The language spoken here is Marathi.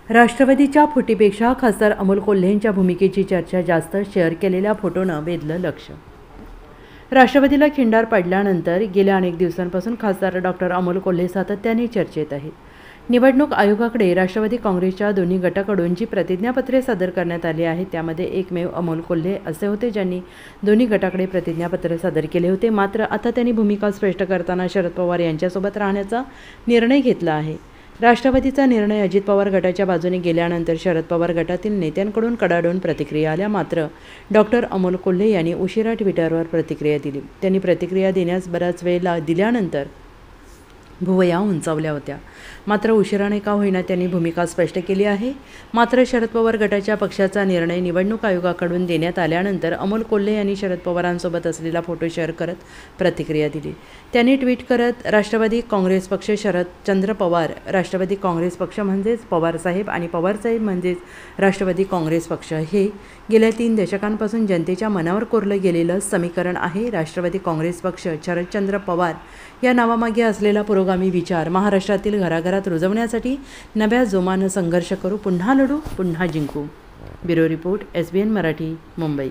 राष्ट्रवादीच्या फुटीपेक्षा खासदार अमोल कोल्हेंच्या भूमिकेची चर्चा जास्त शेअर केलेल्या फोटोनं वेधलं लक्ष। राष्ट्रवादीला खिंडार पडल्यानंतर गेल्या अनेक दिवसांपासून खासदार डॉक्टर अमोल कोल्हे सातत्याने चर्चेत आहेत। निवडणूक आयोगाकडे राष्ट्रवादी काँग्रेसच्या दोन्ही गटाकडून जी प्रतिज्ञापत्रे सादर करण्यात आली आहेत त्यामध्ये एकमेव अमोल कोल्हे असे होते ज्यांनी दोन्ही गटाकडे प्रतिज्ञापत्र सादर केले होते। मात्र आता त्यांनी भूमिका स्पष्ट करताना शरद पवार यांच्यासोबत राहण्याचा निर्णय घेतला आहे। राष्ट्रवादीचा निर्णय अजित पवार गटाच्या बाजूने गेल्यानंतर शरद पवार गटातील नेत्यांकडून कडाडून प्रतिक्रिया आल्या। मात्र डॉक्टर अमोल कोल्हे यांनी उशिरा ट्विटरवर प्रतिक्रिया दिली। त्यांनी प्रतिक्रिया देण्यास बराच वेळ दिल्यानंतर भुवया उंचावल्या होत्या। मात्र उशिराने का होईना त्यांनी भूमिका स्पष्ट केली आहे। मात्र शरद पवार गटाच्या पक्षाचा निर्णय निवडणूक आयोगाकडून देण्यात आल्यानंतर अमोल कोल्हे यांनी शरद पवारांसोबत असलेला फोटो शेअर करत प्रतिक्रिया दिली। त्यांनी ट्विट करत राष्ट्रवादी काँग्रेस पक्ष शरदचंद्र पवार, राष्ट्रवादी काँग्रेस पक्ष म्हणजेच पवारसाहेब आणि पवारसाहेब म्हणजेच राष्ट्रवादी काँग्रेस पक्ष हे गेल्या 3 दशकांपासून जनतेच्या मनावर कोरलं गेलेलं समीकरण आहे। राष्ट्रवादी काँग्रेस पक्ष शरदचंद्र पवार या नावामागे असलेला पुरोगामी विचार महाराष्ट्रातील घराघरात रुजवण्यासाठी नव्या जोमानं संघर्ष करू, पुन्हा लढू, पुन्हा जिंकू। Bureau report, SBN Marathi, Mumbai.